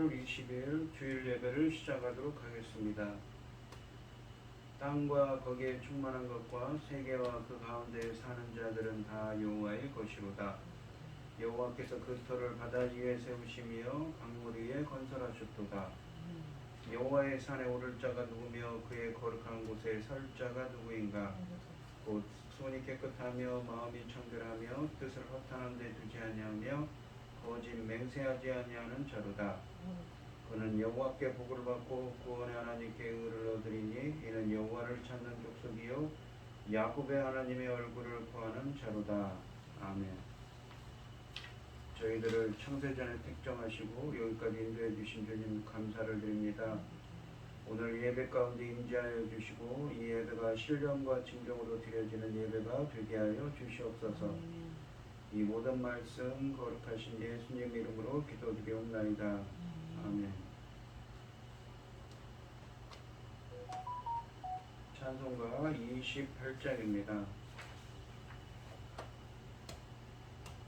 8월 20일 주일 예배를 시작하도록 하겠습니다. 땅과 거기에 충만한 것과 세계와 그 가운데 사는 자들은 다 여호와의 것이로다. 여호와께서 그 터를 바다 위에 세우시며 강물 위에 건설하셨도다. 여호와의 산에 오를 자가 누구며 그의 거룩한 곳에 설 자가 누구인가? 곧 손이 깨끗하며 마음이 청결하며 뜻을 허탄한 데 두지 아니하며 거짓 맹세하지 아니하는 자로다. 그는 여호와께 복을 받고 구원의 하나님께 의를 얻으리니 이는 여호와를 찾는 족속이요 야곱의 하나님의 얼굴을 구하는 자로다. 아멘. 저희들을 창세전에 택정하시고 여기까지 인도해 주신 주님 감사를 드립니다. 오늘 예배 가운데 임재하여 주시고 이 예배가 신령과 진정으로 드려지는 예배가 되게 하여 주시옵소서. 이 모든 말씀 거룩하신 예수님 이름으로 기도드리옵나이다. 아멘. 찬송가 28장입니다.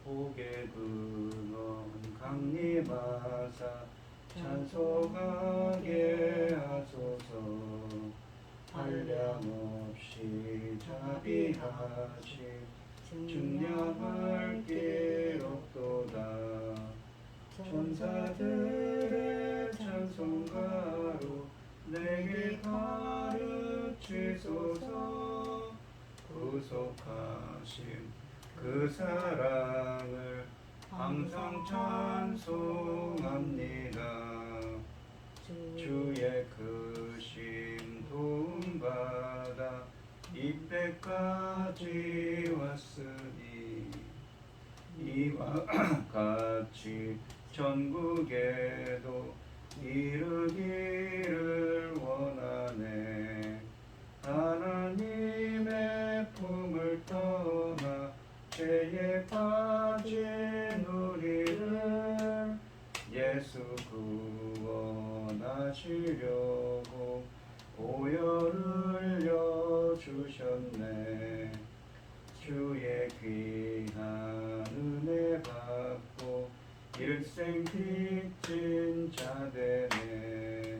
복의 근원 강림하사 찬송하게 하소서. 한량없이 자비하시 증량할 게 없도다. 천사들의 찬송가로 내게 가르치소서. 구속하신 그 사랑을 항상 찬송합니다. 주의 크심 도움받아 이때까지 왔으니 이와 같이 전국에도 이르기를 원하네. 하나님의 품을 떠나 죄에 빠진 우리를 예수 구원하시려고 보혈을 흘려주셨네. 주의 귀한 은혜 받고 일생 빚진 자 되네.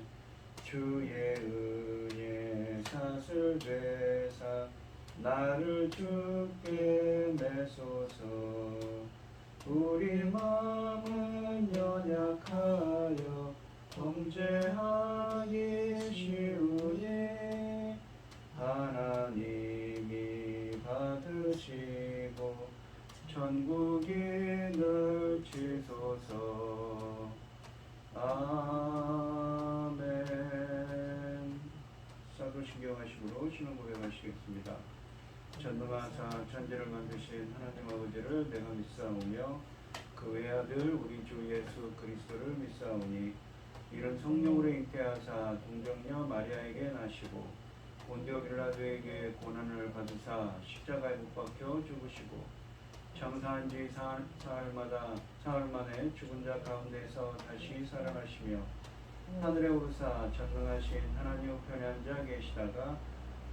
주의 은혜 사슬 되사 나를 주께 내소서. 우리 마음은 연약하여 범죄하기 쉬우니 하나님이 받으시고 천국인을 치소서. 아멘. 사도신경하심으로 신앙 고백하시겠습니다. 전능하사 천지를 만드신 하나님 아버지를 내가 믿사오며 그 외아들 우리 주 예수 그리스도를 믿사오니 이런 성령으로 잉태하사 동정녀 마리아에게 나시고 본디오 빌라도에게 고난을 받으사 십자가에 못 박혀 죽으시고 장사한 지 사흘 만에 죽은 자 가운데서 다시 살아나시며 하늘에 오르사 전능하신 하나님 우편에 앉아 계시다가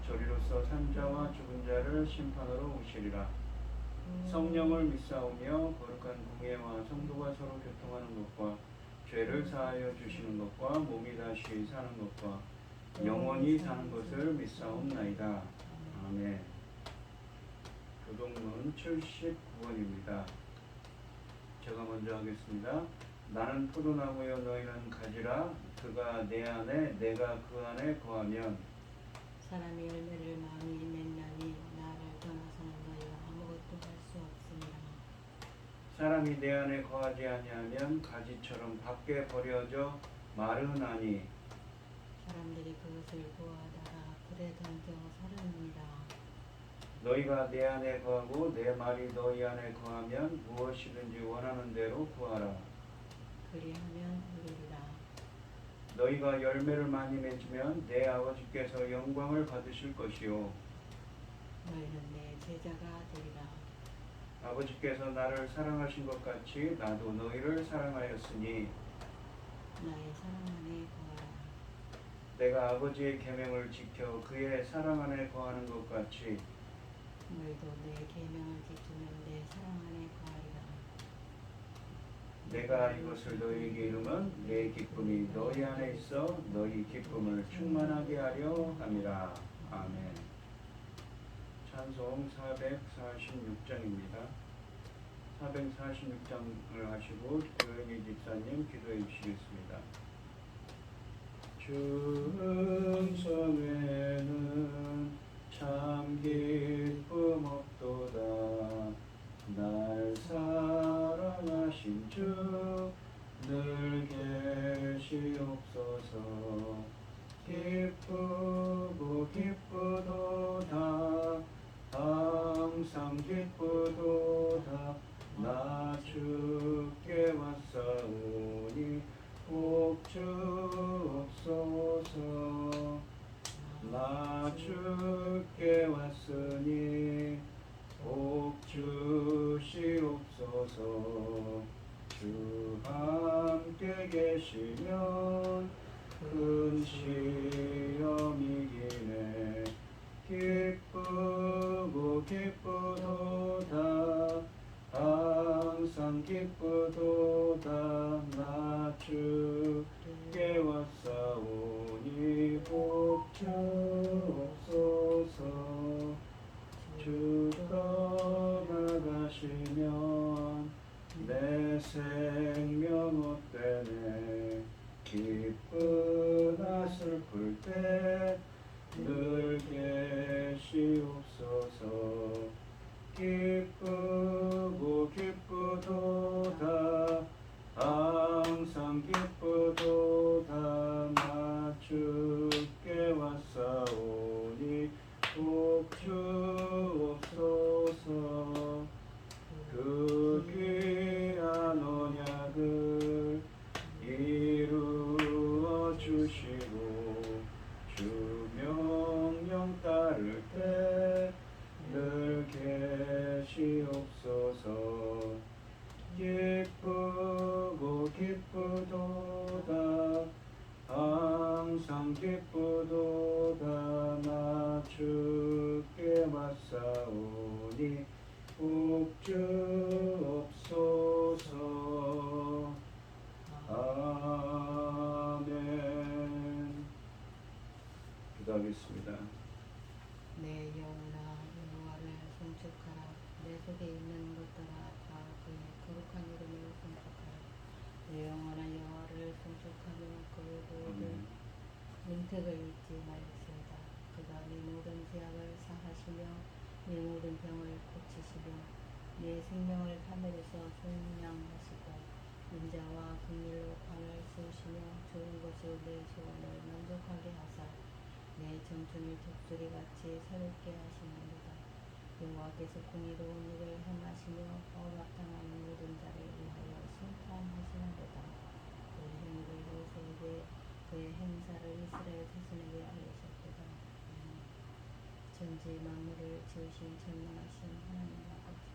저리로서 산자와 죽은 자를 심판으로 오시리라. 성령을 믿사오며 거룩한 공예와 성도가 서로 교통하는 것과 죄를 사하여 주시는 것과 몸이 다시 사는 것과 영원히 사는 것을 믿사옵나이다. 아멘. 교동문 79번입니다. 제가 먼저 하겠습니다. 나는 포도나무여 너희는 가지라. 그가 내 안에 내가 그 안에 거하면 사람이 열매를 많이 맺나니 나를 떠나서는 너희가 아무것도 할 수 없습니다. 사람이 내 안에 거하지 아니하면 가지처럼 밖에 버려져 마르나니 사람들이 그것을 구하다가 불에 던져 사르느니라. 너희가 내 안에 거하고 내 말이 너희 안에 거하면 무엇이든지 원하는 대로 구하라. 그리하면 이루리라. 너희가 열매를 많이 맺으면 내 아버지께서 영광을 받으실 것이요 너희는 내 제자가 되리라. 아버지께서 나를 사랑하신 것 같이 나도 너희를 사랑하였으니 나의 사랑 안에 거하라. 내가 아버지의 계명을 지켜 그의 사랑 안에 거하는 것 같이 너희도 내 계명을 지키면 내 사랑 안에 거하리라. 내가 이것을 너희에게 이루면 내 기쁨이 너희 안에 있어 너희 기쁨을 충만하게 하려 함이라. 아멘. 찬송 446장입니다. 446장을 하시고 조현희 집사님 기도해 주시겠습니다. 주 음성에는 참 기쁨 없도다. 날 사랑하신 주 늘 계시옵소서. 기쁘고 기쁘도다. 항상 기쁘도다. 나 주께 왔사오니 복 주옵소서. 나 주께 왔으니 복 주시옵소서. 주 함께 계시면 큰 시험이기네. 기쁘고 기쁘도다. 항상 기쁘도다. 나 주께 왔사오니 복 주옵소서. 주 떠나가시면 내 생명 헛되네. 기쁘나 슬플 때 늘 계시옵소서. 기쁘고 기쁘도다. 항상 기쁘도다. 나 주께 왔사오니 복 주옵소서. 그 귀한 언약을 이루어 주시고 주 명령 따를 때 늘 계시옵소서. 기쁘고 기쁘도다. 항상 기쁘도다. 나 주께 왔사오니 복 주옵소서. 아멘. 기도하겠습니다. 내 영혼아 여호와를 송축하라. 내 속에 있는 것들아 다 그의 거룩한 이름을 송축하라. 내 영혼아 여호와를 송축하며 그의 모든 은택을 잊지 말지어다. 그가 네 모든 죄악을 사하시며 네 모든 병을 고치시며 네 생명을 하늘에서 속량하시고 인자와 긍휼로 강을 세우시며 좋은 것을 내 소원을 만족하게 하사 내 청춘을 독수리같이 새롭게 하시느니라. 여호와께서 공의로운 일을 행하시며 억압당하는 모든 자를 위하여 심판하시는도다. 그의 행위를 모세에게 그의 행사를 이스라엘 자손에게 알리셨도다. 전지 만물을 지으신 전능하신 하나님 아버지,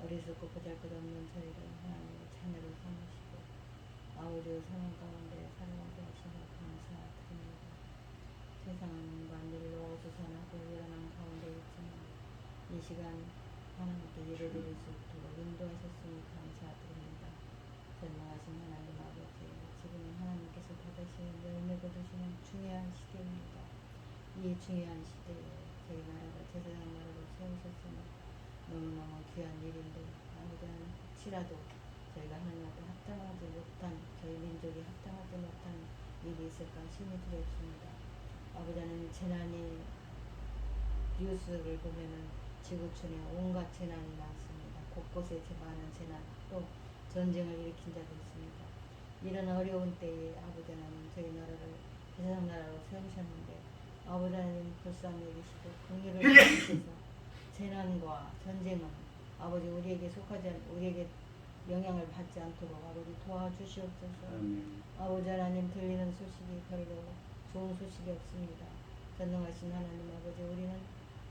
어리석고 보잘것없는 저희를 하나님의 자녀로 삼으시고 아우리의 사랑 가운데 살아가게 하시며 감사드립니다. 세상은 만일로 어수선하고 일어난 가운데 있지만 이 시간 하나님께 예배드릴 수 있도록 인도하셨으니 감사드립니다. 전능하신 하나님 아버지, 지금은 하나님께서 받으시는 열매 거두시는 중요한 시대입니다. 이 중요한 시대에 저희 나라가 제사장 나라로 세우셨으니 너무너무 귀한 일인데 아무튼 혹시라도 저희가 하나님 앞에 합당하지 못한, 저희 민족이 합당하지 못한 일이 있을까 심히 두렵습니다. 아버지 하나님, 재난이 뉴스를 보면은 지구촌에 온갖 재난이 많습니다. 곳곳에 많은 재난, 또 전쟁을 일으킨 자도 있습니다. 이런 어려운 때에 아버지 하나님 저희 나라를 제사장 나라로 세우셨는데 아버지 하나님 불쌍히 여기시고 긍휼을 주셔서 재난과 전쟁은 아버지 우리에게 속하지 우리에게 영향을 받지 않도록 아버지 도와주시옵소서. 아버지 하나님, 들리는 소식이 별로 좋은 소식이 없습니다. 전능하신 하나님 아버지, 우리는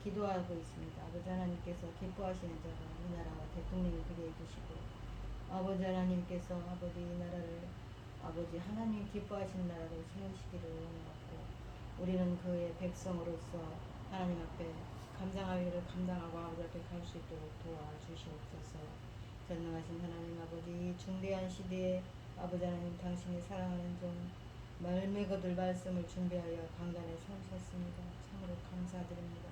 기도하고 있습니다. 아버지 하나님께서 기뻐하시는 자가 이 나라와 대통령이 그리해 주시고 아버지 하나님께서 아버지 이 나라를 아버지 하나님 기뻐하시는 나라로 세우시기를 원하고 우리는 그의 백성으로서 하나님 앞에 감당할 일을 감당하고 아버지 앞에 갈 수 있도록 도와주시옵소서. 전능하신 하나님 아버지, 이 중대한 시대에 아버지 하나님 당신이 사랑하는 종 말매 거둘 말씀을 준비하여 강단에 서셨습니다. 참으로 감사드립니다.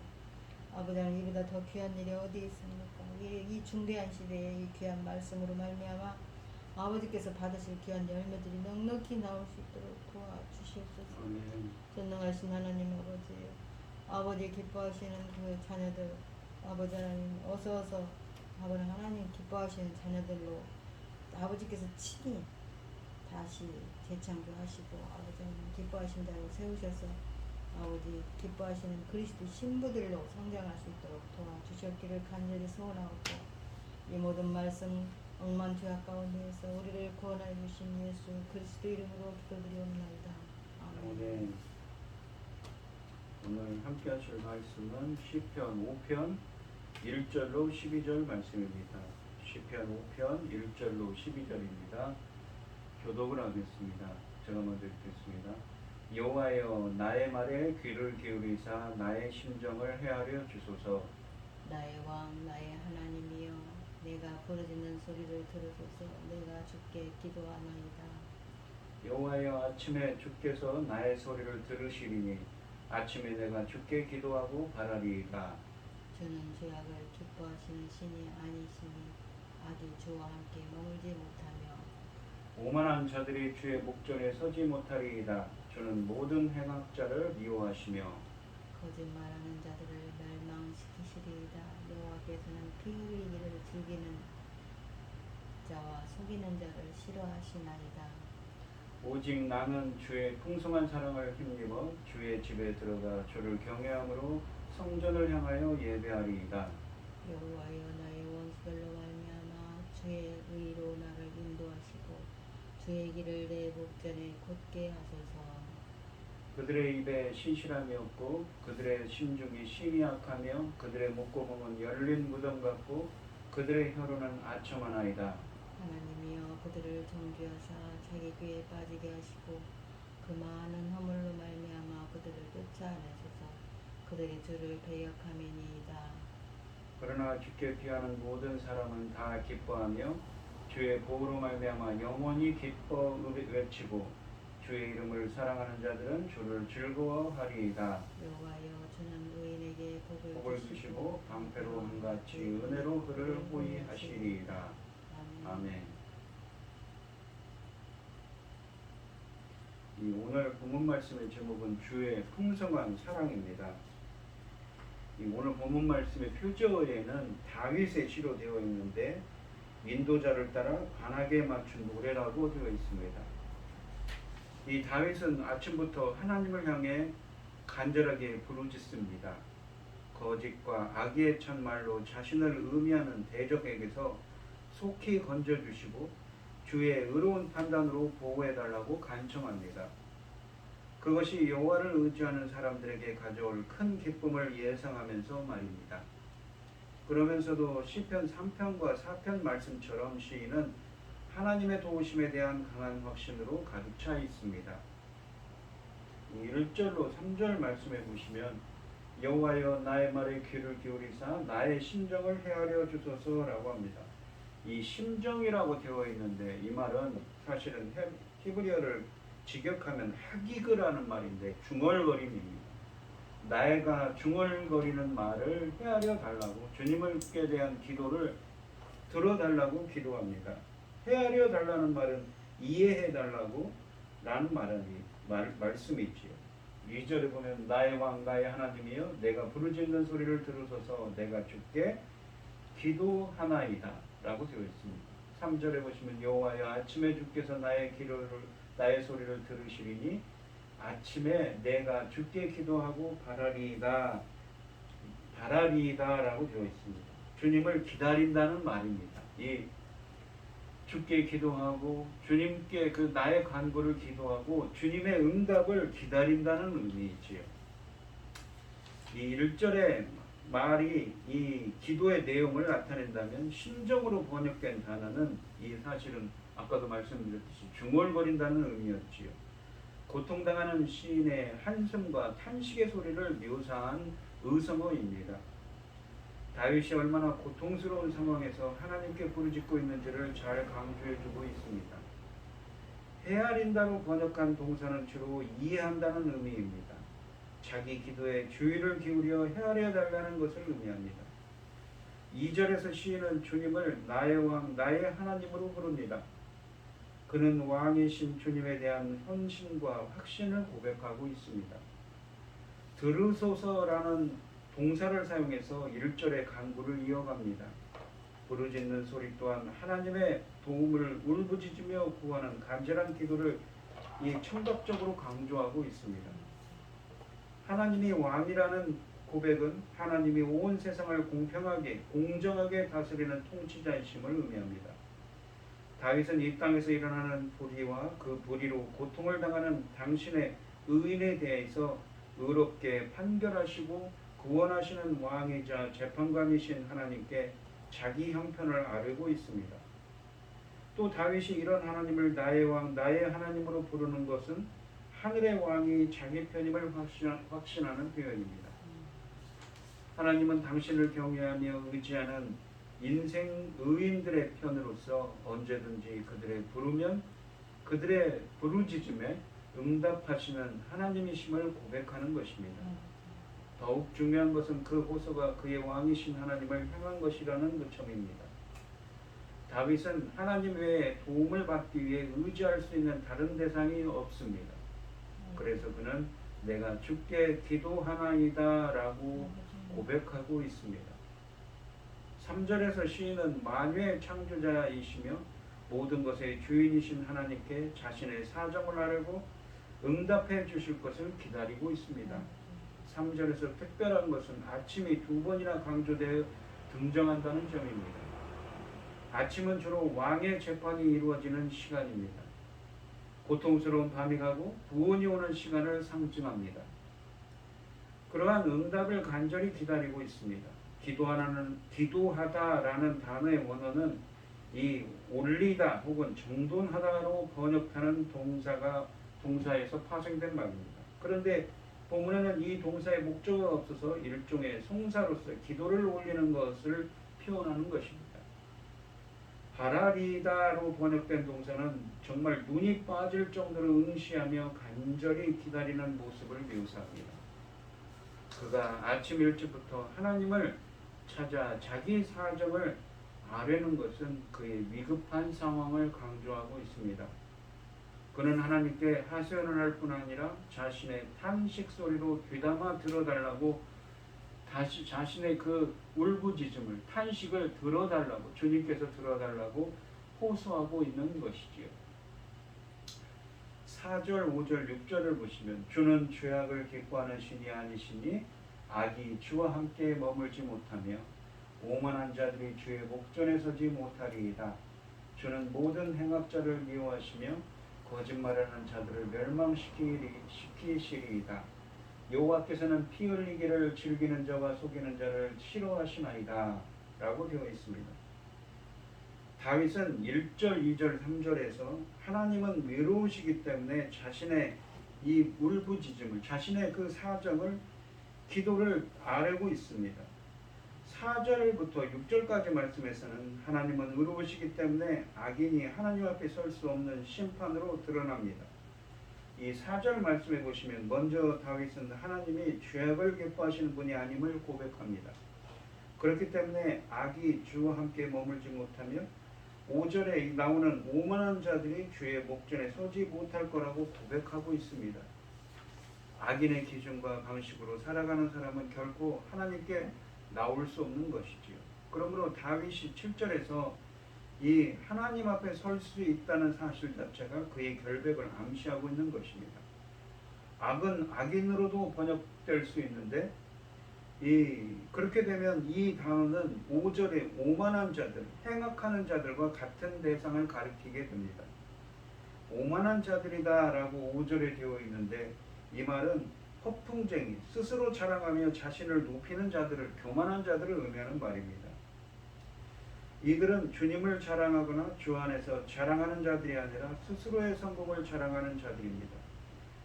아버지 하나님, 이보다 더 귀한 일이 어디 있습니까? 이 중대한 시대에 이 귀한 말씀으로 말미암아 아버지께서 받으실 귀한 열매들이 넉넉히 나올 수 있도록 도와주시옵소서. 아멘. 전능하신 하나님 아버지, 아버지 기뻐하시는 그 자녀들, 아버지 하나님 어서 아버지 하나님 기뻐하시는 자녀들로 아버지께서 친히 다시 재창조하시고 아버지 하나님 기뻐하신 자로 세우셔서 아버지 기뻐하시는 그리스도 신부들로 성장할 수 있도록 도와주셨기를 간절히 소원하옵고, 이 모든 말씀 억만 죄악 가운데에서 우리를 구원하여 주신 예수 그리스도 이름으로 기도드리옵나이다. 아멘. 아멘. 오늘 함께 하실 말씀은 시편 5편 1절로 12절 말씀입니다. 시편 5편 1절로 12절입니다. 교독을 하겠습니다. 제가 먼저 읽겠습니다. 여호와여, 나의 말에 귀를 기울이사 나의 심정을 헤아려 주소서. 나의 왕 나의 하나님이여, 내가 부르짖는 소리를 들으소서. 내가 주께 기도하나이다. 여호와여, 아침에 주께서 나의 소리를 들으시리니 아침에 내가 주께 기도하고 바라리이다. 주는 죄악을 기뻐하시는 신이 아니시니 악이 주와 함께 머물지 못하며 오만한 자들이 주의 목전에 서지 못하리이다. 주는 모든 행악자를 미워하시며 거짓말하는 자들을 멸망시키시리이다. 여호와께서는 피 흘리기를 즐기는 자와 속이는 자를 싫어하시나이다. 오직 나는 주의 풍성한 사랑을 힘입어 주의 집에 들어가 주를 경외함으로 성전을 향하여 예배하리이다. 여호와여, 나의 원수들로 말미암아 주의 의로 나를 인도하시고 주의 길을 내 목전에 곧게 하소서. 그들의 입에 신실함이 없고 그들의 심중이 심히 악하며 그들의 목구멍은 열린 무덤 같고 그들의 혀로는 아첨하나이다. 하나님이여, 그들을 정죄하사 자기 귀에 빠지게 하시고 그 많은 허물로 말미암아 그들을 쫓아내소서. 그들의 주를 배역함이니이다. 그러나 주께 피하는 모든 사람은 다 기뻐하며 주의 보호로 말미암아 영원히 기뻐 외치고 주의 이름을 사랑하는 자들은 주를 즐거워하리이다. 여호와여, 주는 의인에게 복을 주시고 방패로 한같이 은혜로 그를 호위하시리이다. 아멘. 이 오늘 본문 말씀의 제목은 주의 풍성한 사랑입니다. 이 오늘 본문 말씀의 표저에는 다윗의 시로 되어 있는데 인도자를 따라 관악에 맞춘 노래라고 되어 있습니다. 이 다윗은 아침부터 하나님을 향해 간절하게 부르짖습니다. 거짓과 악의에 찬 말로 자신을 의미하는 대적에게서 속히 건져주시고 주의 의로운 판단으로 보호해달라고 간청합니다. 그것이 여호와를 의지하는 사람들에게 가져올 큰 기쁨을 예상하면서 말입니다. 그러면서도 시편 3편과 4편 말씀처럼 시인은 하나님의 도우심에 대한 강한 확신으로 가득 차 있습니다. 1절로 3절 말씀해 보시면 여호와여, 나의 말에 귀를 기울이사 나의 심정을 헤아려 주소서라고 합니다. 이 심정이라고 되어 있는데 이 말은 사실은 히브리어를 직역하면 하기그라는 말인데 중얼거림입니다. 나가 중얼거리는 말을 헤아려 달라고, 주님께 대한 기도를 들어달라고 기도합니다. 헤아려 달라는 말은 이해해 달라고 라는 말씀이지요. 2절에 보면 나의 왕 나의 하나님이여, 내가 부르짖는 소리를 들으소서. 내가 주께 기도하나이다 라고 되어 있습니다. 3절에 보시면 여호와여, 아침에 주께서 나의 소리를 들으시리니 아침에 내가 주께 기도하고 바라리이다 라고 되어 있습니다. 주님을 기다린다는 말입니다. 이 주께 기도하고 주님께 그 나의 간구를 기도하고 주님의 응답을 기다린다는 의미이지요. 이 1절의 말이 이 기도의 내용을 나타낸다면 심정으로 번역된 단어는 이 사실은 아까도 말씀드렸듯이 중얼거린다는 의미였지요. 고통당하는 시인의 한숨과 탄식의 소리를 묘사한 의성어입니다. 다윗이 얼마나 고통스러운 상황에서 하나님께 부르짖고 있는지를 잘 강조해주고 있습니다. 헤아린다로 번역한 동사는 주로 이해한다는 의미입니다. 자기 기도에 주의를 기울여 헤아려 달라는 것을 의미합니다. 2절에서 시인은 주님을 나의 왕, 나의 하나님으로 부릅니다. 그는 왕이신 주님에 대한 헌신과 확신을 고백하고 있습니다. 들으소서라는 동사를 사용해서 1절의 간구를 이어갑니다. 부르짖는 소리 또한 하나님의 도움을 울부짖으며 구하는 간절한 기도를 청각적으로 강조하고 있습니다. 하나님이 왕이라는 고백은 하나님이 온 세상을 공평하게 공정하게 다스리는 통치자이심을 의미합니다. 다윗은 이 땅에서 일어나는 불의와 그 불의로 고통을 당하는 당신의 의인에 대해서 의롭게 판결하시고 구원하시는 왕이자 재판관이신 하나님께 자기 형편을 아뢰고 있습니다. 또 다윗이 이런 하나님을 나의 왕, 나의 하나님으로 부르는 것은 하늘의 왕이 자기 편임을 확신하는 표현입니다. 하나님은 당신을 경외하며 의지하는 인생 의인들의 편으로서 언제든지 그들의 부르면 그들의 부르짖음에 응답하시는 하나님이심을 고백하는 것입니다. 더욱 중요한 것은 그 호소가 그의 왕이신 하나님을 향한 것이라는 그 점입니다. 다윗은 하나님 외에 도움을 받기 위해 의지할 수 있는 다른 대상이 없습니다. 그래서 그는 내가 주께 기도하나이다 라고 고백하고 있습니다. 3절에서 시인은 만유의 창조자이시며 모든 것의 주인이신 하나님께 자신의 사정을 아뢰고 응답해 주실 것을 기다리고 있습니다. 3절에서 특별한 것은 아침이 2번이나 강조되어 등장한다는 점입니다. 아침은 주로 왕의 재판이 이루어지는 시간입니다. 고통스러운 밤이 가고 구원이 오는 시간을 상징합니다. 그러한 응답을 간절히 기다리고 있습니다. 기도하다라는 단어의 원어는 이 올리다 혹은 정돈하다로 번역하는 동사에서 파생된 말입니다. 그런데 본문에는 이 동사의 목적어가 없어서 일종의 송사로서 기도를 올리는 것을 표현하는 것입니다. 바라리다로 번역된 동사는 정말 눈이 빠질 정도로 응시하며 간절히 기다리는 모습을 묘사합니다. 그가 아침 일찍부터 하나님을 찾아 자기 사정을 아뢰는 것은 그의 위급한 상황을 강조하고 있습니다. 그는 하나님께 하소연을 할 뿐 아니라 자신의 탄식 소리로 귀담아 들어달라고 다시 자신의 그 울부짖음을 탄식을 들어달라고 주님께서 들어달라고 호소하고 있는 것이지요. 4절, 5절, 6절을 보시면 주는 죄악을 기뻐하는 신이 아니시니 악이 주와 함께 머물지 못하며 오만한 자들이 주의 목전에 서지 못하리이다. 주는 모든 행악자를 미워하시며 거짓말하는 자들을 멸망시키시리이다. 여호와께서는 피 흘리기를 즐기는 자와 속이는 자를 싫어하시나이다 라고 되어 있습니다. 다윗은 1절, 2절, 3절에서 하나님은 외로우시기 때문에 자신의 이 울부짖음을 자신의 그 사정을 기도를 아뢰고 있습니다. 4절부터 6절까지 말씀에서는 하나님은 의로우시기 때문에 악인이 하나님 앞에 설 수 없는 심판으로 드러납니다. 이 4절 말씀에 보시면 먼저 다윗은 하나님이 죄악을 기뻐하시는 분이 아님을 고백합니다. 그렇기 때문에 악이 주와 함께 머물지 못하며 5절에 나오는 오만한 자들이 주의 목전에 서지 못할 거라고 고백하고 있습니다. 악인의 기준과 방식으로 살아가는 사람은 결코 하나님께 나올 수 없는 것이지요. 그러므로 다윗이 7절에서 이 하나님 앞에 설 수 있다는 사실 자체가 그의 결백을 암시하고 있는 것입니다. 악은 악인으로도 번역될 수 있는데 그렇게 되면 이 단어는 5절에 오만한 자들, 행악하는 자들과 같은 대상을 가리키게 됩니다. 오만한 자들이다 라고 5절에 되어 있는데 이 말은 허풍쟁이, 스스로 자랑하며 자신을 높이는 자들을, 교만한 자들을 의미하는 말입니다. 이들은 주님을 자랑하거나 주 안에서 자랑하는 자들이 아니라 스스로의 성공을 자랑하는 자들입니다.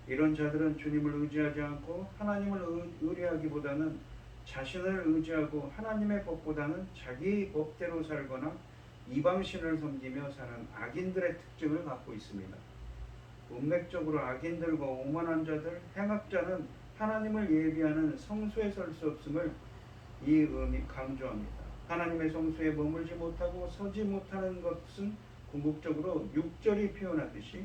이런 자들은 주님을 의지하지 않고 하나님을 의뢰하기보다는 자신을 의지하고 하나님의 법보다는 자기 법대로 살거나 이방신을 섬기며 사는 악인들의 특징을 갖고 있습니다. 운맥적으로 악인들과 오만한 자들, 행악자는 하나님을 예비하는 성소에 설 수 없음을 이 의미 강조합니다. 하나님의 성소에 머물지 못하고 서지 못하는 것은 궁극적으로 6절이 표현하듯이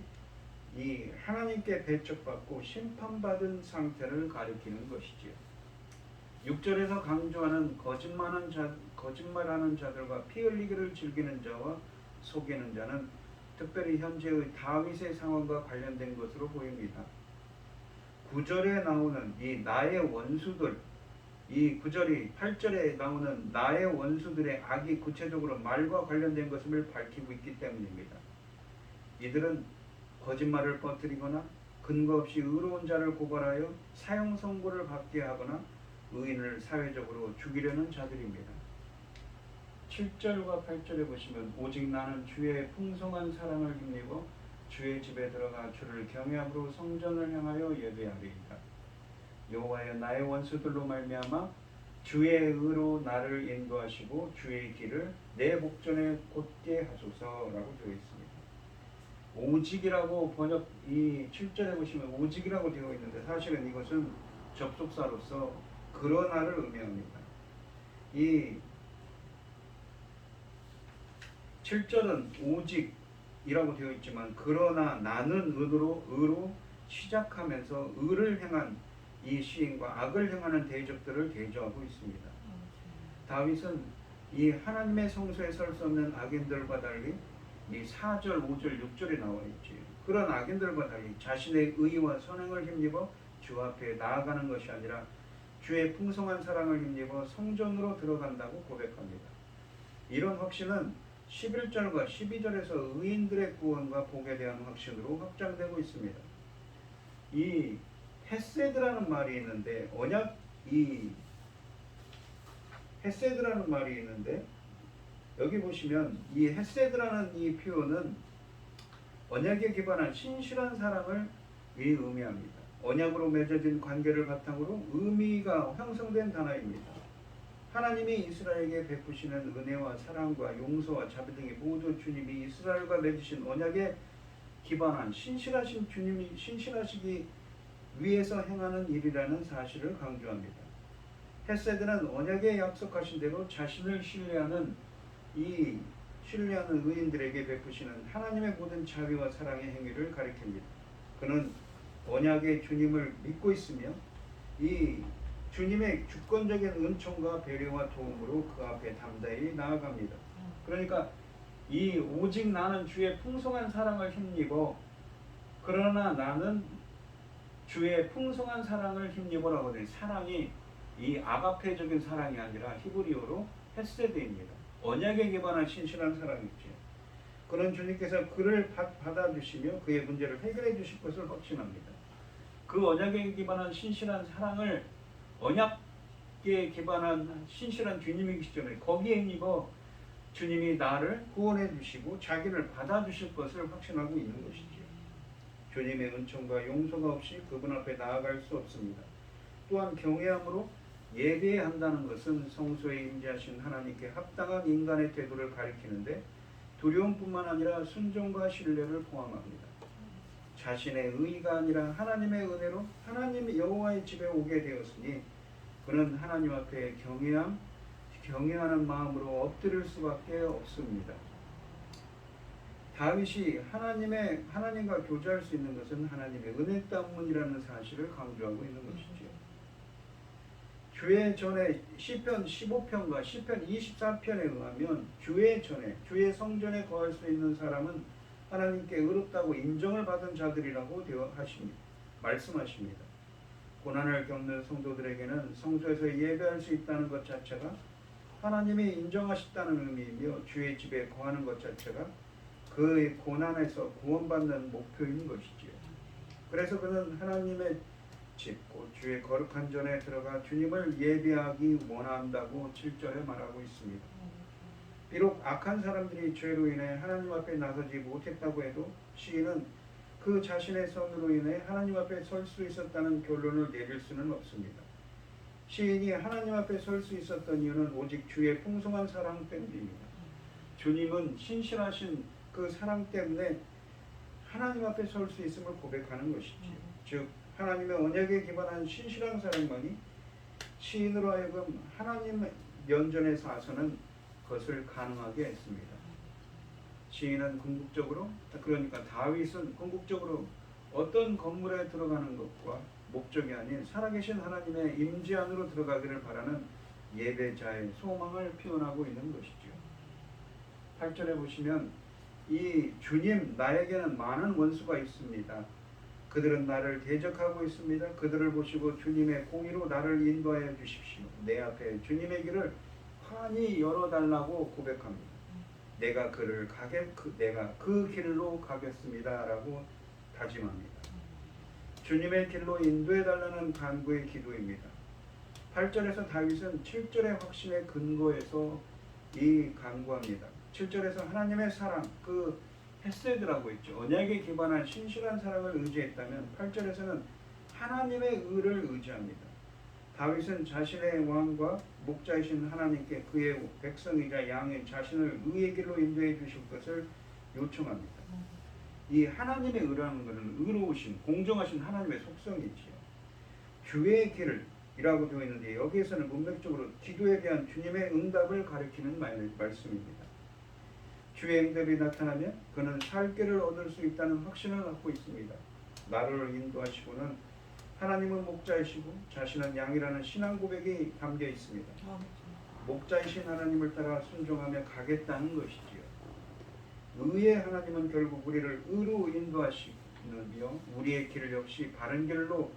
이 하나님께 배척받고 심판받은 상태를 가리키는 것이지요. 6절에서 강조하는 거짓말하는 자들과 피 흘리기를 즐기는 자와 속이는 자는 특별히 현재의 다윗의 상황과 관련된 것으로 보입니다. 9절에 나오는 이 나의 원수들, 이 9절이 8절에 나오는 나의 원수들의 악이 구체적으로 말과 관련된 것을 밝히고 있기 때문입니다. 이들은 거짓말을 퍼뜨리거나 근거 없이 의로운 자를 고발하여 사형 선고를 받게 하거나 의인을 사회적으로 죽이려는 자들입니다. 7절과 8절에 보시면 오직 나는 주의 풍성한 사랑을 힘입어 주의 집에 들어가 주를 경외함으로 성전을 향하여 예배하리이다. 여호와여 나의 원수들로 말미암아 주의 의로 나를 인도하시고 주의 길을 내 목전에 곧게 하소서라고 되어 있습니다. 오직이라고 번역 이 7절에 보시면 오직이라고 되어 있는데 사실은 이것은 접속사로서 그러나를 의미합니다. 이 7절은 오직이라고 되어 있지만 그러나 나는 의로 시작하면서 의를 행한 이 시인과 악을 행하는 대적들을 대조하고 있습니다. 다윗은 이 하나님의 성소에 설 수 없는 악인들과 달리 이 4절, 5절, 6절에 나와 있지. 그런 악인들과 달리 자신의 의와 선행을 힘입어 주 앞에 나아가는 것이 아니라 주의 풍성한 사랑을 힘입어 성전으로 들어간다고 고백합니다. 이런 확신은 11절과 12절에서 의인들의 구원과 복에 대한 확신으로 확장되고 있습니다. 이 헤세드라는 말이 있는데 헤세드라는 말이 있는데 여기 보시면 이 헤세드라는 이 표현은 언약에 기반한 신실한 사랑을 의미합니다. 언약으로 맺어진 관계를 바탕으로 의미가 형성된 단어입니다. 하나님이 이스라엘에게 베푸시는 은혜와 사랑과 용서와 자비 등이 모두 주님이 이스라엘과 맺으신 언약에 기반한 신실하신 주님이 신실하시기 위해서 행하는 일이라는 사실을 강조합니다. 헤세드는 언약에 약속하신 대로 자신을 신뢰하는 의인들에게 베푸시는 하나님의 모든 자비와 사랑의 행위를 가리킵니다. 그는 언약의 주님을 믿고 있으며 이 주님의 주권적인 은총과 배려와 도움으로 그 앞에 담대히 나아갑니다. 그러니까 이 오직 나는 주의 풍성한 사랑을 힘입어 그러나 나는 주의 풍성한 사랑을 힘입어라고 하는 사랑이 이 아가페적인 사랑이 아니라 히브리어로 헤세드입니다. 언약에 기반한 신실한 사랑이죠. 그런 주님께서 그를 받아주시며 그의 문제를 해결해 주실 것을 확신합니다. 그 언약에 기반한 신실한 사랑을 언약에 기반한 신실한 주님이기 때문에 거기에 힘입어 주님이 나를 구원해 주시고 자기를 받아주실 것을 확신하고 있는 것이죠. 주님의 은총과 용서가 없이 그분 앞에 나아갈 수 없습니다. 또한 경외함으로 예배해야 한다는 것은 성소에 임재하신 하나님께 합당한 인간의 태도를 가리키는데 두려움뿐만 아니라 순종과 신뢰를 포함합니다. 자신의 의의가 아니라 하나님의 은혜로 하나님 여호와의 집에 오게 되었으니 그는 하나님 앞에 경외하는 마음으로 엎드릴 수밖에 없습니다. 다윗이 하나님과 교제할 수 있는 것은 하나님의 은혜 때문이라는 사실을 강조하고 있는 것이죠. 주의 전에 시편 15편과 시편 24편에 의하면 주의 전에 주의 성전에 거할 수 있는 사람은 하나님께 의롭다고 인정을 받은 자들이라고 말씀하십니다. 고난을 겪는 성도들에게는 성소에서 예배할 수 있다는 것 자체가 하나님이 인정하셨다는 의미이며 주의 집에 거하는 것 자체가 그의 고난에서 구원받는 목표인 것이지요. 그래서 그는 하나님의 집, 곧 주의 거룩한 전에 들어가 주님을 예배하기 원한다고 7절에 말하고 있습니다. 비록 악한 사람들이 죄로 인해 하나님 앞에 나서지 못했다고 해도 시인은 그 자신의 선으로 인해 하나님 앞에 설 수 있었다는 결론을 내릴 수는 없습니다. 시인이 하나님 앞에 설 수 있었던 이유는 오직 주의 풍성한 사랑 때문입니다. 주님은 신실하신 그 사랑 때문에 하나님 앞에 설 수 있음을 고백하는 것이지요. 즉 하나님의 언약에 기반한 신실한 사랑만이 시인으로 하여금 하나님 면전에 서서는 그것을 가능하게 했습니다. 시인은 궁극적으로, 그러니까 다윗은 궁극적으로 어떤 건물에 들어가는 것과 목적이 아닌 살아계신 하나님의 임재 안으로 들어가기를 바라는 예배자의 소망을 표현하고 있는 것이죠. 8절에 보시면 이 주님 나에게는 많은 원수가 있습니다. 그들은 나를 대적하고 있습니다. 그들을 보시고 주님의 공의로 나를 인도하여 주십시오. 내 앞에 주님의 길을 환히 열어달라고 고백합니다. 내가 그 길로 가겠습니다 라고 다짐합니다. 주님의 길로 인도해달라는 간구의 기도입니다. 8절에서 다윗은 7절의 확신의 근거에서 이 간구합니다. 7절에서 하나님의 사랑, 그 헤세드라고 했죠. 언약에 기반한 신실한 사랑을 의지했다면 8절에서는 하나님의 의를 의지합니다. 다윗은 자신의 왕과 목자이신 하나님께 그의 백성이자 양의 자신을 의의 길로 인도해 주실 것을 요청합니다. 이 하나님의 의라는 것은 의로우신, 공정하신 하나님의 속성이지요. 주의 길이라고 되어 있는데 여기에서는 문맥적으로 기도에 대한 주님의 응답을 가리키는 말씀입니다. 주의 응답이 나타나면 그는 살 길을 얻을 수 있다는 확신을 갖고 있습니다. 나를 인도하시고는 하나님은 목자이시고 자신은 양이라는 신앙 고백이 담겨 있습니다. 목자이신 하나님을 따라 순종하며 가겠다는 것이지요. 의의 하나님은 결국 우리를 의로 인도하시며 우리의 길을 역시 바른 길로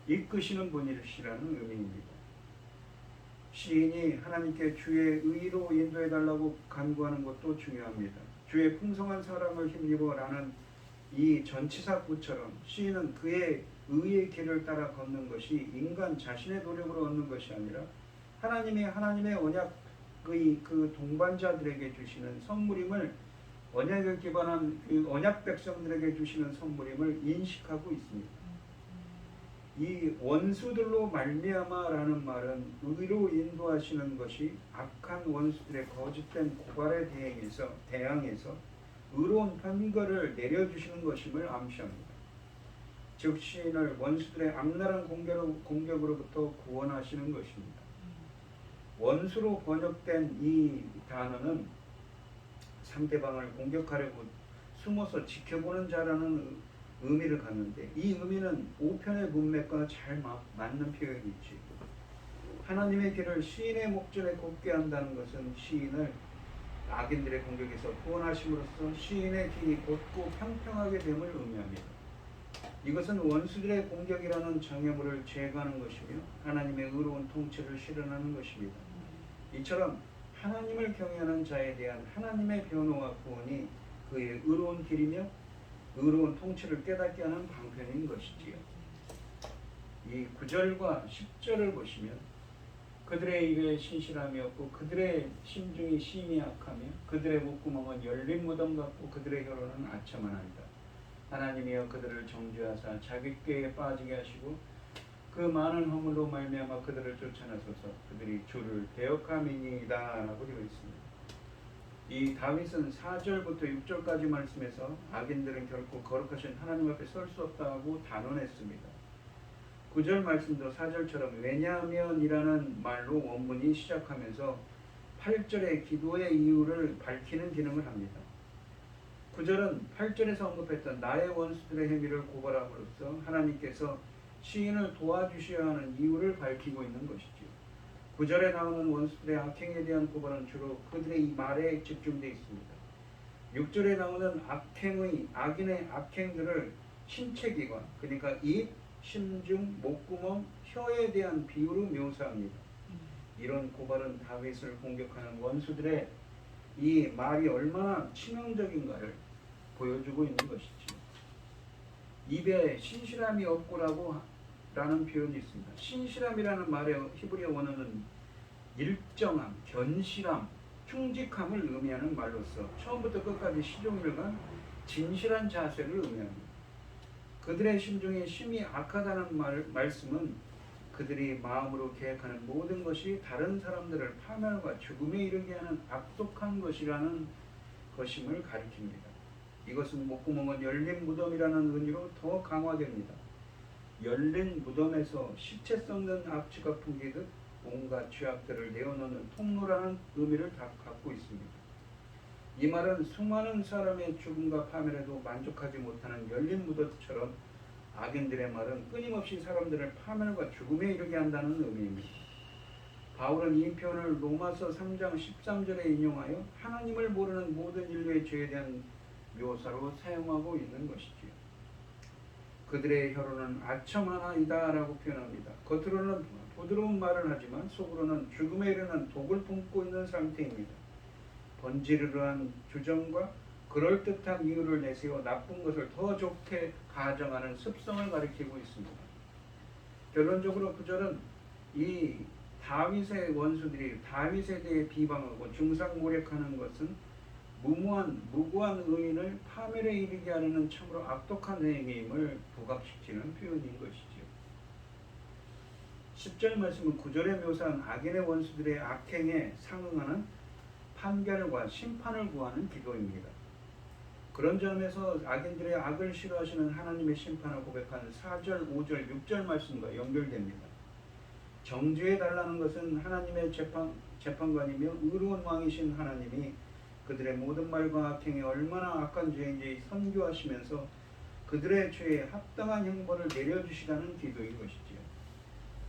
이끄시는 분이시라는 의미입니다. 시인이 하나님께 주의 의로 인도해달라고 간구하는 것도 중요합니다. 주의 풍성한 사랑을 힘입어 라는 이 전치사 구처럼 시인은 그의 의의 길을 따라 걷는 것이 인간 자신의 노력으로 얻는 것이 아니라 하나님의 언약의 그 동반자들에게 주시는 선물임을, 언약을 기반한 그 언약 백성들에게 주시는 선물임을 인식하고 있습니다. 이 원수들로 말미암아라는 말은 의로 인도하시는 것이 악한 원수들의 거짓된 고발에 대항해서 의로운 판결을 내려주시는 것임을 암시합니다. 즉 시인을 원수들의 악랄한 공격으로부터 구원하시는 것입니다. 원수로 번역된 이 단어는 상대방을 공격하려고 숨어서 지켜보는 자라는 의미를 갖는데, 이 의미는 5편의 문맥과 잘 맞는 표현이지. 하나님의 길을 시인의 목전에 걷게 한다는 것은 시인을 악인들의 공격에서 구원하심으로써 시인의 길이 곧고 평평하게 됨을 의미합니다. 이것은 원수들의 공격이라는 장애물을 제거하는 것이며 하나님의 의로운 통치를 실현하는 것입니다. 이처럼 하나님을 경외하는 자에 대한 하나님의 변호와 구원이 그의 의로운 길이며 의로운 통치를 깨닫게 하는 방편인 것이지요. 이 9절과 10절을 보시면 그들의 입에 신실함이 없고 그들의 심중이 심히 약하며 그들의 목구멍은 열린 무덤 같고 그들의 혀로는 아첨하나이다. 하나님이여 그들을 정죄하사 자기 꾀에 빠지게 하시고 그 많은 허물로 말미암아 그들을 쫓아내소서. 그들이 주를 대역함이니이다 라고 되어 있습니다. 이 다윗은 4절부터 6절까지 말씀에서 악인들은 결코 거룩하신 하나님 앞에 설 수 없다고 단언했습니다. 9절 말씀도 4절처럼 왜냐하면이라는 말로 원문이 시작하면서 8절의 기도의 이유를 밝히는 기능을 합니다. 9절은 8절에서 언급했던 나의 원수들의 행위를 고발함으로써 하나님께서 시인을 도와주셔야 하는 이유를 밝히고 있는 것이죠. 9절에 나오는 원수들의 악행에 대한 고발은 주로 그들의 이 말에 집중되어 있습니다. 6절에 나오는 악인의 악행들을 신체기관, 그러니까 입, 심중, 목구멍, 혀에 대한 비유로 묘사합니다. 이런 고발은 다윗을 공격하는 원수들의 이 말이 얼마나 치명적인가를 보여주고 있는 것이죠. 입에 신실함이 없고라는 표현이 있습니다. 신실함이라는 말의 히브리어 원어는 일정함, 견실함, 충직함을 의미하는 말로서 처음부터 끝까지 시종일관 진실한 자세를 의미합니다. 그들의 심중이 심히 악하다는 말씀은 그들이 마음으로 계획하는 모든 것이 다른 사람들을 파멸과 죽음에 이르게 하는 악독한 것이라는 것임을 가리킵니다. 이것은 목구멍은 열린 무덤이라는 의미로 더 강화됩니다. 열린 무덤에서 시체 썩는 악취가 풍기듯 온갖 죄악들을 내어놓는 통로라는 의미를 다 갖고 있습니다. 이 말은 수많은 사람의 죽음과 파멸에도 만족하지 못하는 열린 무덤처럼 악인들의 말은 끊임없이 사람들을 파멸과 죽음에 이르게 한다는 의미입니다. 바울은 이 표현을 로마서 3장 13절에 인용하여 하나님을 모르는 모든 인류의 죄에 대한 묘사로 사용하고 있는 것이지요. 그들의 혀로는 아첨하나이다 라고 표현합니다. 겉으로는 부드러운 말을 하지만 속으로는 죽음에 이르는 독을 품고 있는 상태입니다. 번지르르한 주정과 그럴듯한 이유를 내세워 나쁜 것을 더 좋게 가정하는 습성을 가리키고 있습니다. 결론적으로 구절은 이 다윗의 원수들이 다윗에 대해 비방하고 중상모략하는 것은 무고한 의인을 파멸에 이르게 하려는 참으로 악독한 행위임을 부각시키는 표현인 것이지요. 10절 말씀은 9절에 묘사한 악인의 원수들의 악행에 상응하는 판결과 심판을 구하는 기도입니다. 그런 점에서 악인들의 악을 싫어하시는 하나님의 심판을 고백하는 4절, 5절, 6절 말씀과 연결됩니다. 정죄해 달라는 것은 하나님의 재판관이며 의로운 왕이신 하나님이 그들의 모든 말과 악행이 얼마나 악한 죄인지 선교하시면서 그들의 죄에 합당한 형벌을 내려주시라는 기도인 것이지요.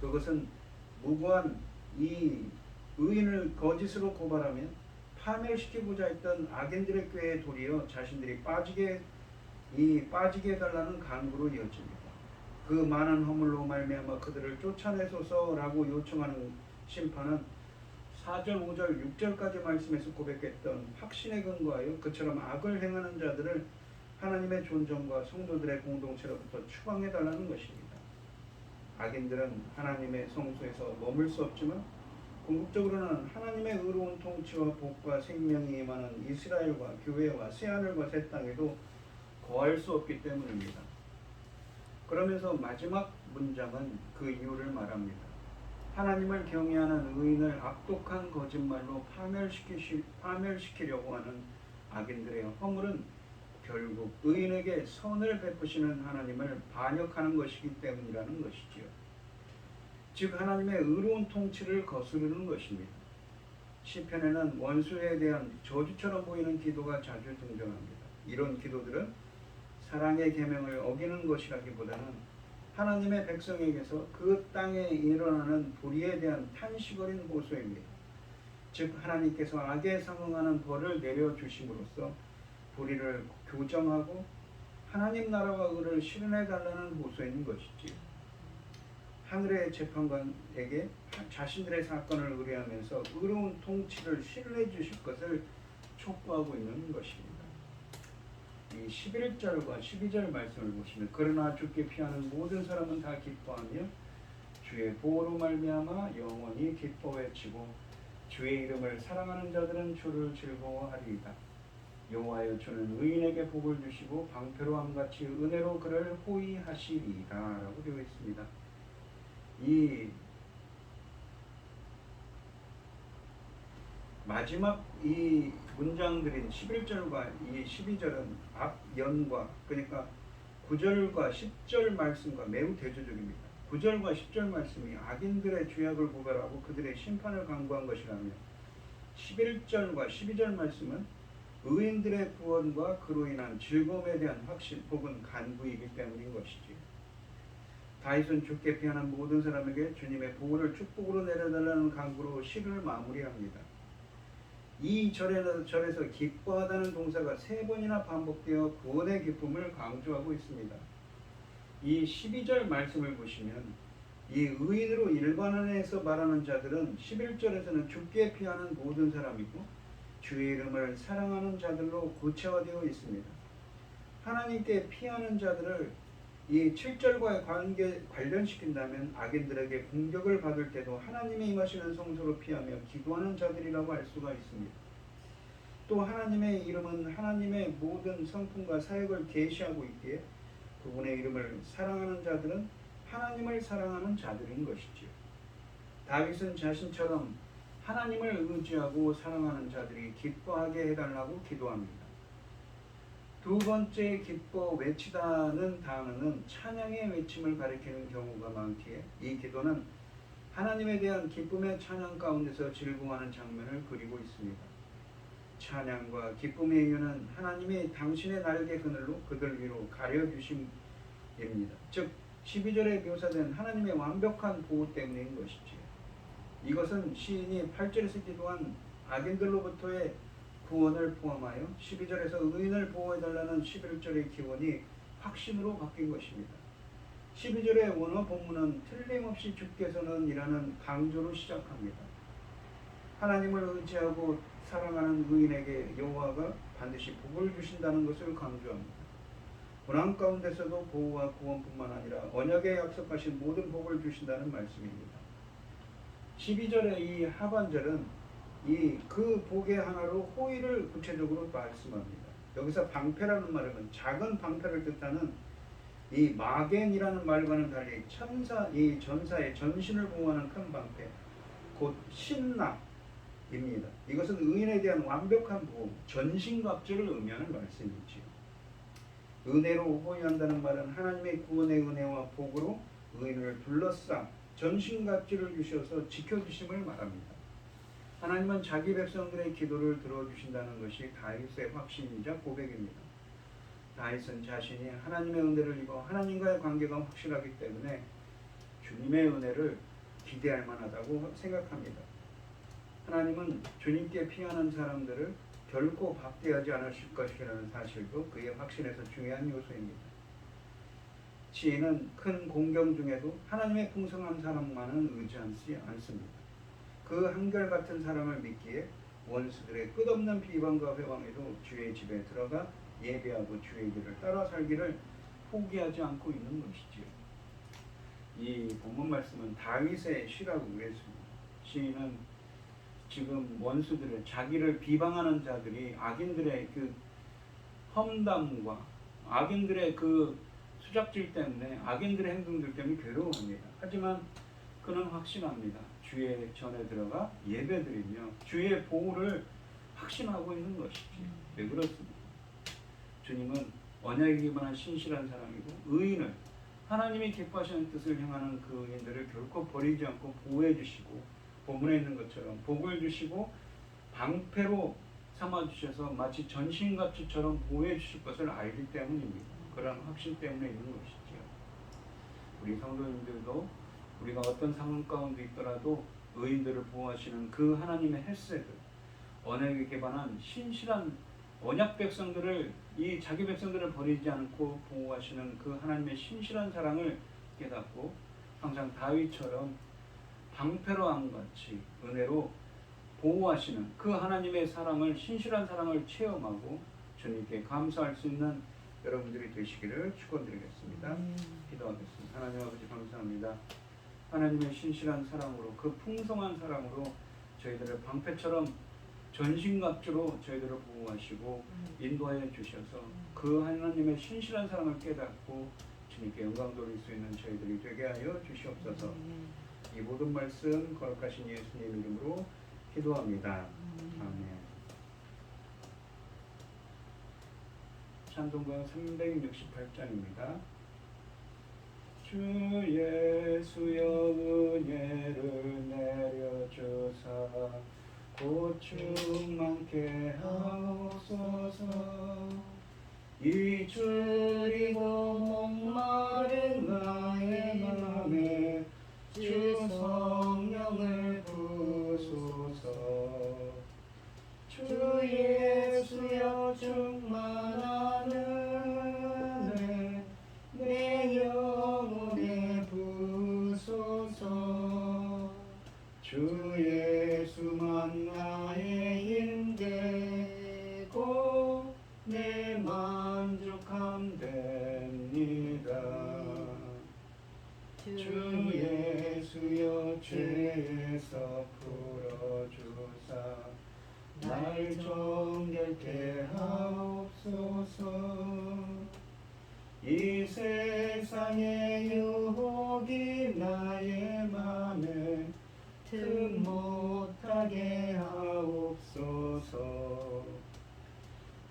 그것은 무고한 이 의인을 거짓으로 고발하며 파멸시키고자 했던 악인들의 꾀에 도리어 자신들이 빠지게 해달라는 간구로 이어집니다. 그 많은 허물로 말미암아 그들을 쫓아내소서라고 요청하는 심판은 4절, 5절, 6절까지 말씀에서 고백했던 확신에 근거하여 그처럼 악을 행하는 자들을 하나님의 존정과 성도들의 공동체로부터 추방해달라는 것입니다. 악인들은 하나님의 성소에서 머물 수 없지만 궁극적으로는 하나님의 의로운 통치와 복과 생명이 임하는 이스라엘과 교회와 새하늘과 새 땅에도 거할 수 없기 때문입니다. 그러면서 마지막 문장은 그 이유를 말합니다. 하나님을 경외하는 의인을 악독한 거짓말로 파멸시키려고 하는 악인들의 허물은 결국 의인에게 선을 베푸시는 하나님을 반역하는 것이기 때문이라는 것이지요. 즉 하나님의 의로운 통치를 거스르는 것입니다. 시편에는 원수에 대한 저주처럼 보이는 기도가 자주 등장합니다. 이런 기도들은 사랑의 계명을 어기는 것이라기보다는 하나님의 백성에게서 그 땅에 일어나는 불의에 대한 탄식어린 호소입니다. 즉 하나님께서 악에 상응하는 벌을 내려주심으로써 불의를 교정하고 하나님 나라와 의를 실현해달라는 호소인 것이지요. 하늘의 재판관에게 자신들의 사건을 의뢰하면서 의로운 통치를 실현해 주실 것을 촉구하고 있는 것입니다. 이 11절과 12절 말씀을 보시면 그러나 주께 피하는 모든 사람은 다 기뻐하며 주의 보호로 말미암아 영원히 기뻐 외치고 주의 이름을 사랑하는 자들은 주를 즐거워하리이다. 여호와여 주는 의인에게 복을 주시고 방패로함같이 은혜로 그를 호위하시리이다 라고 되어 있습니다. 이 마지막 이 문장들인 11절과 이 12절은 앞연과 그러니까 9절과 10절 말씀과 매우 대조적입니다. 9절과 10절 말씀이 악인들의 죄악을 고발하고 그들의 심판을 강구한 것이라며 11절과 12절 말씀은 의인들의 구원과 그로 인한 즐거움에 대한 확신 혹은 간구이기 때문인 것이지. 다윗은 주께 피하는 모든 사람에게 주님의 보호를 축복으로 내려달라는 간구로 시를 마무리합니다. 이 절에서 기뻐하다는 동사가 3번이나 반복되어 구원의 기쁨을 강조하고 있습니다. 이 12절 말씀을 보시면 이 의인으로 일반안에서 말하는 자들은 11절에서는 주께 피하는 모든 사람이고 주의 이름을 사랑하는 자들로 구체화되어 있습니다. 하나님께 피하는 자들을 이 7절과의 관련시킨다면 악인들에게 공격을 받을 때도 하나님이 임하시는 성소로 피하며 기도하는 자들이라고 할 수가 있습니다. 또 하나님의 이름은 하나님의 모든 성품과 사역을 계시하고 있기에 그분의 이름을 사랑하는 자들은 하나님을 사랑하는 자들인 것이지요. 다윗은 자신처럼 하나님을 의지하고 사랑하는 자들이 기뻐하게 해달라고 기도합니다. 두 번째 기뻐 외치다는 단어는 찬양의 외침을 가리키는 경우가 많기에 이 기도는 하나님에 대한 기쁨의 찬양 가운데서 즐거워하는 장면을 그리고 있습니다. 찬양과 기쁨의 이유는 하나님이 당신의 날개 그늘로 그들 위로 가려주심입니다. 즉 12절에 묘사된 하나님의 완벽한 보호 때문인 것이지요. 이것은 시인이 8절에서 기도한 악인들로부터의 구원을 포함하여 12절에서 의인을 보호해달라는 11절의 기원이 확신으로 바뀐 것입니다. 12절의 원어 본문은 틀림없이 주께서는 이라는 강조로 시작합니다. 하나님을 의지하고 사랑하는 의인에게 여호와가 반드시 복을 주신다는 것을 강조합니다. 고난 가운데서도 보호와 구원뿐만 아니라 언약에 약속하신 모든 복을 주신다는 말씀입니다. 12절의 이 하반절은 그 복의 하나로 호의를 구체적으로 말씀합니다. 여기서 방패라는 말은 작은 방패를 뜻하는 이 마겐이라는 말과는 달리 이 전사의 전신을 보호하는 큰 방패, 곧 신납입니다. 이것은 의인에 대한 완벽한 보호, 전신갑주를 의미하는 말씀이지요. 은혜로 호의한다는 말은 하나님의 구원의 은혜와 복으로 의인을 둘러싸 전신갑주를 주셔서 지켜주심을 말합니다. 하나님은 자기 백성들의 기도를 들어주신다는 것이 다윗의 확신이자 고백입니다. 다윗은 자신이 하나님의 은혜를 입어 하나님과의 관계가 확실하기 때문에 주님의 은혜를 기대할 만하다고 생각합니다. 하나님은 주님께 피하는 사람들을 결코 박대하지 않으실 것이라는 사실도 그의 확신에서 중요한 요소입니다. 시인은 큰 공경 중에도 하나님의 풍성한 사랑만은 의지하지 않습니다. 그 한결같은 사랑을 믿기에 원수들의 끝없는 비방과 회방에도 주의 집에 들어가 예배하고 주의 길을 따라 살기를 포기하지 않고 있는 것이지요. 이 본문 말씀은 다윗의 시라고 그랬습니다. 시인은 지금 원수들의 자기를 비방하는 자들이 악인들의 그 험담과 악인들의 그 수작질 때문에 악인들의 행동들 때문에 괴로워합니다. 하지만 그는 확신합니다. 주의 전에 들어가 예배드리며 주의 보호를 확신하고 있는 것이지. 왜 그렇습니까? 주님은 언약에 기반한 신실한 사랑이고 의인을 하나님이 기뻐하시는 뜻을 향하는 그 의인들을 결코 버리지 않고 보호해 주시고 본문에 있는 것처럼 복을 주시고 방패로 삼아주셔서 마치 전신갑주처럼 보호해 주실 것을 알기 때문입니다. 그런 확신 때문에 있는 것이지요. 우리 성도님들도 우리가 어떤 상황 가운데 있더라도 의인들을 보호하시는 그 하나님의 헬세들, 언약에 기반한 신실한 언약 백성들을 이 자기 백성들을 버리지 않고 보호하시는 그 하나님의 신실한 사랑을 깨닫고 항상 다윗처럼 방패로 함같이 은혜로 보호하시는 그 하나님의 사랑을 신실한 사랑을 체험하고 주님께 감사할 수 있는 여러분들이 되시기를 축원드리겠습니다. 기도하겠습니다. 하나님 아버지 감사합니다. 하나님의 신실한 사랑으로 그 풍성한 사랑으로 저희들을 방패처럼 전신갑주로 저희들을 보호하시고 인도하여 주셔서 그 하나님의 신실한 사랑을 깨닫고 주님께 영광 돌릴 수 있는 저희들이 되게 하여 주시옵소서. 이 모든 말씀 거룩하신 예수님 이름으로 기도합니다. 아멘. 찬송가 368장입니다. 주 예수여 은혜를 내려주사 고충 많게 하옵소서. 이주리고 목마른 나의 맘에 주 성령을 부소서. 주 예수여 충만한 은혜 내 영혼에 부소서. 주 예수만 나의 힘되고 내 만족함 됩니다. 주 예수여 죄에서 풀어주사 날 정결케 하옵소서. 이 세상의 유혹이 나의 맘에 틈 못하게 하옵소서.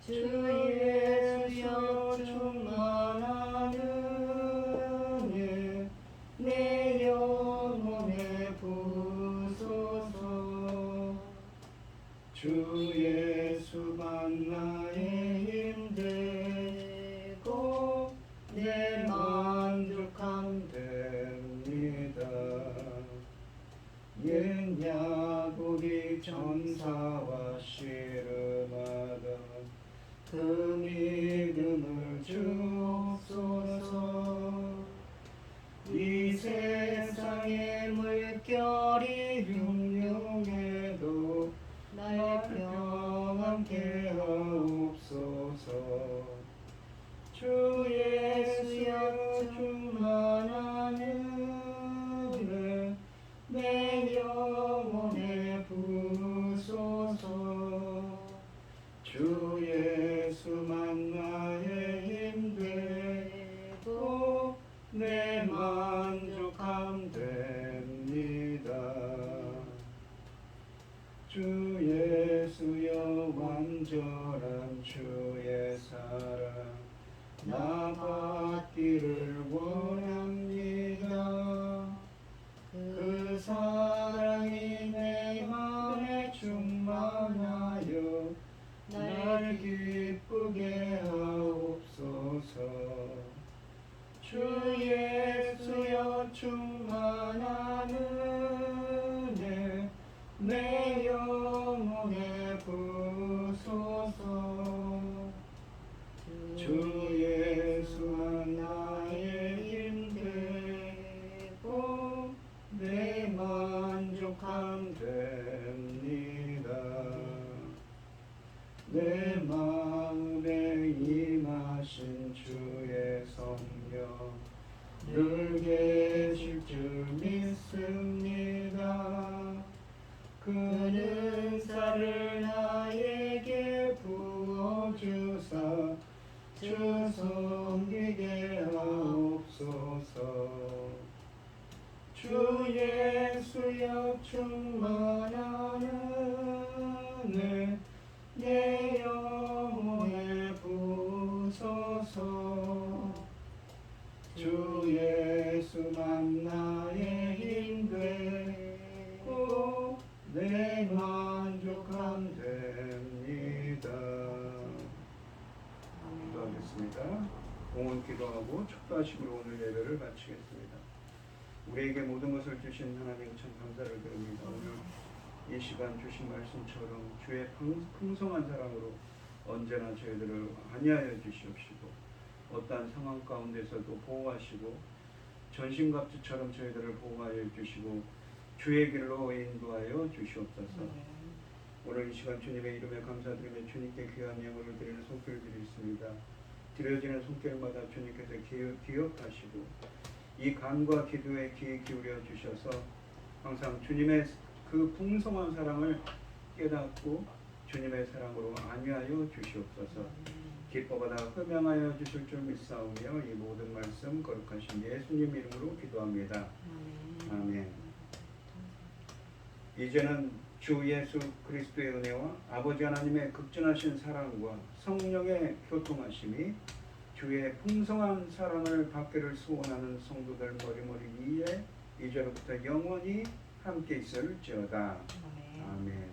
주 예수여 충만한 은혜 내 영혼에 부으소서. 주 예수만 나의 힘 되고 내 만족함 됩니다. 옛 야곱이 천사와 씨름하다 그 믿음을 주옵소서. 이 세상의 물결이 흉흉해도 날 평안케 하옵소서. 주 예수여 충만한 은혜 내 영혼에 부으소서. 주 예수만 나의 힘 되고 내 만족함 됩니다. 주 예수여 완전한 주의 사랑 나 받기를 원합니다. 그 사랑이 내 맘에 충만하여 날 기쁘게 하옵소서. 주 예수여 충만한 은혜 내 영혼에 부으소서. 주 예수만 나의 힘 되고 내 만족함 됩니다. 내 마음에 임하신 주의 성령 늘 계실 줄 믿습니다. 그 은사를 나에게 부어주사 주 섬기게 하옵소서. 주 예수여 충만한 은혜 내 영혼에 부으소서. 주 예수만 나의 힘 되고 내 만족함 됩니다. 기도하겠습니다. 공헌 기도하고 축도하심으로 오늘 예배를 마치겠습니다. 우리에게 모든 것을 주신 하나님 참 감사를 드립니다. 오늘 이 시간 주신 말씀처럼 주의 풍성한 사랑으로 언제나 저희들을 안위하여 주시옵시고 어떠한 상황 가운데서도 보호하시고 전신갑주처럼 저희들을 보호하여 주시고 주의 길로 인도하여 주시옵소서. 오늘 이 시간 주님의 이름에 감사드리며 주님께 귀한 예물을 드리는 손길을 드리겠습니다. 드려지는 손길마다 주님께서 기억하시고 이 간과 기도에 귀 기울여 주셔서 항상 주님의 그 풍성한 사랑을 깨닫고 주님의 사랑으로 안위하여 주시옵소서. 기뻐받아 흠양하여 주실 줄 믿사오며 이 모든 말씀 거룩하신 예수님 이름으로 기도합니다. 아멘. 이제는 주 예수 그리스도의 은혜와 아버지 하나님의 극진하신 사랑과 성령의 교통하심이 주의 풍성한 사랑을 받기를 소원하는 성도들 머리머리 위에 이제로부터 영원히 함께 있을지어다. 아멘.